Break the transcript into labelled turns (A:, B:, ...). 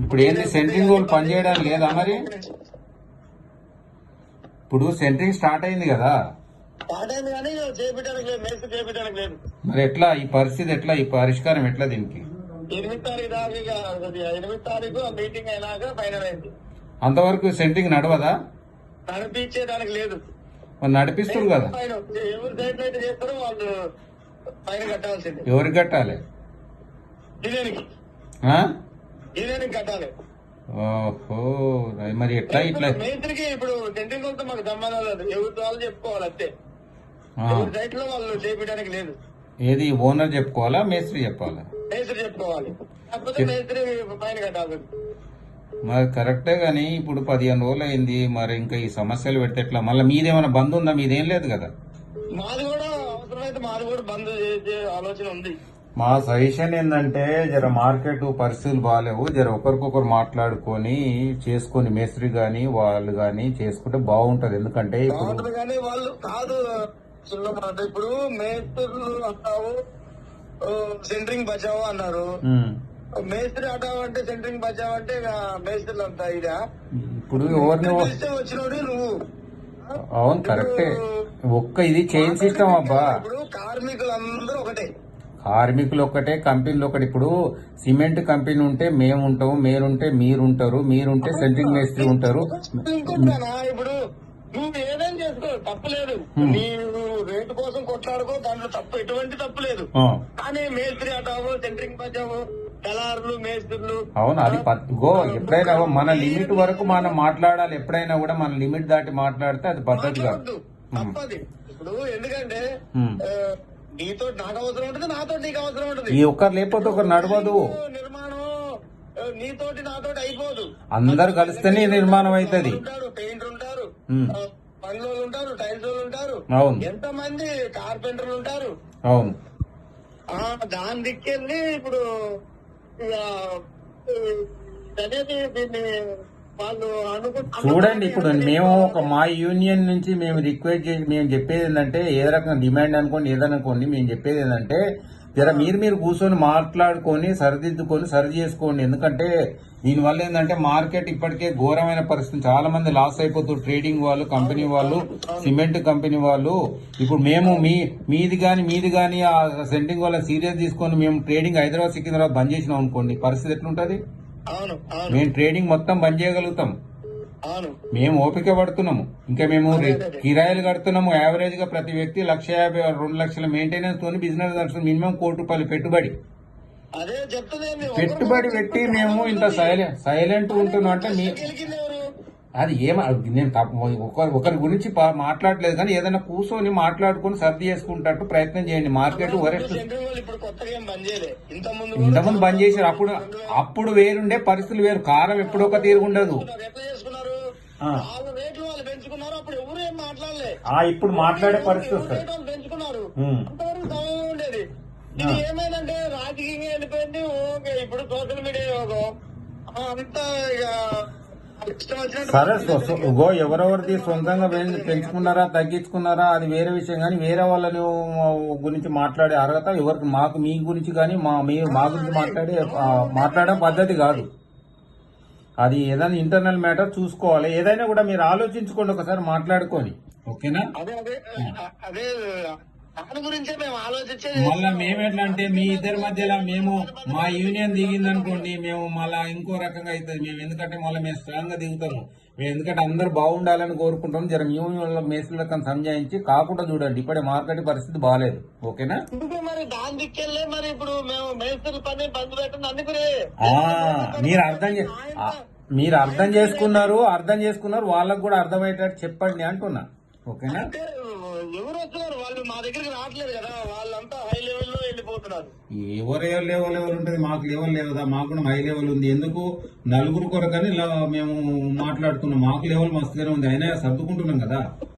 A: ఇప్పుడు ఏంది centring role పనిచేయడానికి లేదా మరి? ఇప్పుడు సెంట్రింగ్ స్టార్ట్ అయింది కదా, మరి ఎట్లా ఈ పరిస్థితి, ఎట్లా ఈ పరిష్కారం ఎట్లా దీనికి?
B: 8 తారీఖు మీటింగ్ అయినాక ఫైనల్ అయింది.
A: అంతవరకు సెంట్రింగ్ నడవదా?
B: నడిపించేదానికి లేదు.
A: మరి నడిపిస్తారు కదా,
B: ఎవరు సైడ్ అయితే చేస్తారో వాళ్ళు ఫైన్ కట్టాల్సింది.
A: ఎవరికి కట్టాలి?
B: డిజైనింగ్ కట్టాలి.
A: ఓహో, మరి ఎట్లా ఇట్లా?
B: మేస్త్రికి ఇప్పుడు సెంట్రింగ్ వాళ్ళతో మాకు సంబంధం లేదు, ఎవరి వాళ్ళు చెప్పుకోవాలి అంతే. ఎవరి సైట్ లో వాళ్ళు చేపించడానికి లేదు.
A: ఏది ఓనర్ చెప్పుకోవాలా, మేస్త్రి చెప్పాలా?
B: మేస్త్రి చెప్పుకోవాలి, కాకపోతే మేస్త్రి ఫైన్ కట్టాలి.
A: మరి కరెక్టే గానీ ఇప్పుడు 15 రోజులు అయింది, మరి ఇంకా ఈ సమస్యలు పెడితే ఎట్లా? మళ్ళీ మీదేమైనా బంద్ ఉందా? మీదేం లేదు కదా.
B: మాది కూడా అవసరమైతే మాది కూడా బంద్ చేసే ఆలోచన ఉంది.
A: మా సజెషన్ ఏంటంటే, జర మార్కెట్ పరిస్థితులు బాగాలేవు, జర ఒకరికొకరు మాట్లాడుకొని చేసుకొని మేస్త్రి గాని వాళ్ళు గాని చేసుకుంటే బాగుంటది. ఎందుకంటే ఇప్పుడు
B: వాళ్ళు కాదు, ఇప్పుడు మేస్త్రులు అంటావు సెంట్రింగ్ బచావు అన్నారు, మేస్త్రి అంటావు అంటే సెంట్రింగ్ బచావు అంటే మేస్త్రులు అంతా ఇదా?
A: ఇప్పుడు ఎవరిని
B: వచ్చినోడు నువ్వు.
A: అవును కరెక్టే, ఒక్క ఇది చైన్ సిస్టమ్ అబ్బా.
B: ఇప్పుడు కార్మికులందరూ ఒకటే,
A: కార్మికులు ఒకటే, కంపెనీలు ఒకటి. ఇప్పుడు సిమెంట్ కంపెనీ ఉంటే మేము ఉంటాము, మీరుంటే మీరుంటారు, మీరుంటే సెంట్రింగ్ మేస్త్రి ఉంటారు.
B: ఇప్పుడు నువ్వు ఏదైనా చేసుకో, తప్పులేదు. నీవు రేటు కోసం కొట్లాడుకో, దాంట్లో తప్పు ఎటువంటి తప్పు లేదు. కానీ మేస్త్రి అటావు, సెంట్రింగ్ బచావు, కలారులు, మేస్త్రులు.
A: అవును, అది ఎప్పుడైనా మన లిమిట్ వరకు మనం మాట్లాడాలి. ఎప్పుడైనా కూడా మన లిమిట్ దాటి మాట్లాడితే అది పద్ధతి కాదు,
B: తప్పది. ఇప్పుడు ఎందుకంటే నీతో నాకు అవసరం ఉంటుంది, నాతో నీకు అవసరం ఉంటుంది.
A: ఈ ఒక్కరు లేకపోతే ఒకరు నడవదు.
B: నిర్మాణం నీతోటి నాతోటి అయిపోదు,
A: అందరు కలిస్తేనే నిర్మాణం అవుతుంది.
B: పెయింటర్ ఉంటారు, పనులు ఉంటారు, టైల్స్ వాళ్ళు ఉంటారు,
A: అవును,
B: ఎంతమంది కార్పెంటర్లు ఉంటారు.
A: అవును,
B: దాని దిక్కెళ్ళి ఇప్పుడు అనేది దీన్ని వాళ్ళు
A: చూడండి. ఇప్పుడు మేము మా యూనియన్ నుంచి మేము రిక్వెస్ట్ చేసి మేము చెప్పేది ఏంటంటే, ఏ రకంగా డిమాండ్ అనుకోండి ఏదనుకోండి, మేము చెప్పేది ఏంటంటే జర మీరు కూర్చొని మాట్లాడుకొని సరిదిద్దుకొని సరి చేసుకోండి. ఎందుకంటే దీనివల్ల ఏంటంటే మార్కెట్ ఇప్పటికే ఘోరమైన పరిస్థితి, చాలా మంది లాస్ అయిపోతారు. ట్రేడింగ్ వాళ్ళు, కంపెనీ వాళ్ళు, సిమెంట్ కంపెనీ వాళ్ళు. ఇప్పుడు మేము మీది గాని ఆ సెంట్రింగ్ వాళ్ళ సీరియస్ తీసుకొని మేము ట్రేడింగ్ హైదరాబాద్ సికింద్రాబాద్ బంద్ చేసినాం అనుకోండి, పరిస్థితి ఎట్లుంటది? మేము ట్రేడింగ్ మొత్తం బంద్ చేయగలుగుతాం. మేము ఓపిక పడుతున్నాము, ఇంకా మేము కిరాయిలు కడుతున్నాము. యావరేజ్ గా ప్రతి వ్యక్తి 1,50,000 2 లక్షల మెయింటెనెన్స్ తోని బిజినెస్ నడుస్తుంది. మినిమం ₹1,00,00,000 పెట్టుబడి పెట్టి మేము ఇంత సైలెంట్ ఉంటున్నాం అంటే అది నేను ఒకరి గురించి మాట్లాడలేదు, కానీ ఏదైనా కూర్చొని మాట్లాడుకుని సర్ది చేసుకుంటట్టు ప్రయత్నం చేయండి. మార్కెట్ వరెస్ట్ ఇంతకుముందు బంద్ చేశారు, అప్పుడు వేరుండే పరిస్థితులు వేరు. కాలం ఎప్పుడు ఒక తీరుగుండదు. ఇప్పుడు మాట్లాడే పరిస్థితి వస్తుంది.
B: ఇది ఏమైందంటే రాజకీయంగా వెళ్ళిపోయింది. ఓకే, ఇప్పుడు సోషల్ మీడియా యోగం అంతా
A: సరే, ఎవరెవరిది సొంతంగా పెంచుకున్నారా తగ్గించుకున్నారా అది వేరే విషయం, కానీ వేరే వాళ్ళని గురించి మాట్లాడే అర్హత ఎవరికి మాకు మీ గురించి కానీ మా గురించి మాట్లాడే పద్ధతి కాదు. అది ఏదైనా ఇంటర్నల్ మ్యాటర్ చూసుకోవాలి. ఏదైనా కూడా మీరు ఆలోచించుకోండి ఒకసారి మాట్లాడుకొని, ఓకేనా?
B: అదే దాని గురించే మేము ఆలోచించేది.
A: మళ్ళా మేమెట్లా అంటే మీ ఇద్దరి మధ్యలో మేము మా యూనియన్ దిగిందనుకోండి, మేము మళ్ళా ఇంకో రకంగా అవుతుంది. మేము ఎందుకంటే మళ్ళీ మేము స్ట్రాంగ్ గా దిగుతాము. మేము ఎందుకంటే అందరు బాగుండాలని కోరుకుంటాం. జర యూనియన్ మేస్త్రులకు సంజాయించి కాకుండా చూడండి, ఇప్పుడే మార్కెట్ పరిస్థితి బాగాలేదు, ఓకేనా?
B: మరి దాని దిక్కెళ్ళే మరి ఇప్పుడు మేము మేస్త్రుల పని బంద్ పెట్టండి అందుకనే
A: మీరు అర్థం చేసుకున్నారు, వాళ్ళకు కూడా అర్థమయ్యేటట్టు చెప్పండి అంటున్నా, ఓకేనా?
B: ఎవరు వస్తున్నారు వాళ్ళు మా దగ్గరికి రావట్లేదు కదా, వాళ్ళంతా హై లెవెల్లో వెళ్ళిపోతున్నారు.
A: ఎవరు లెవెల్ ఉంటుంది, మాకు లెవెల్ లేవదా? మాకు కూడా హై లెవెల్ ఉంది. ఎందుకు నలుగురు కొరకని మేము మాట్లాడుతున్నాం, మాకు లెవెల్ మస్తుగానే ఉంది, అయినా సర్దుకుంటున్నాం కదా.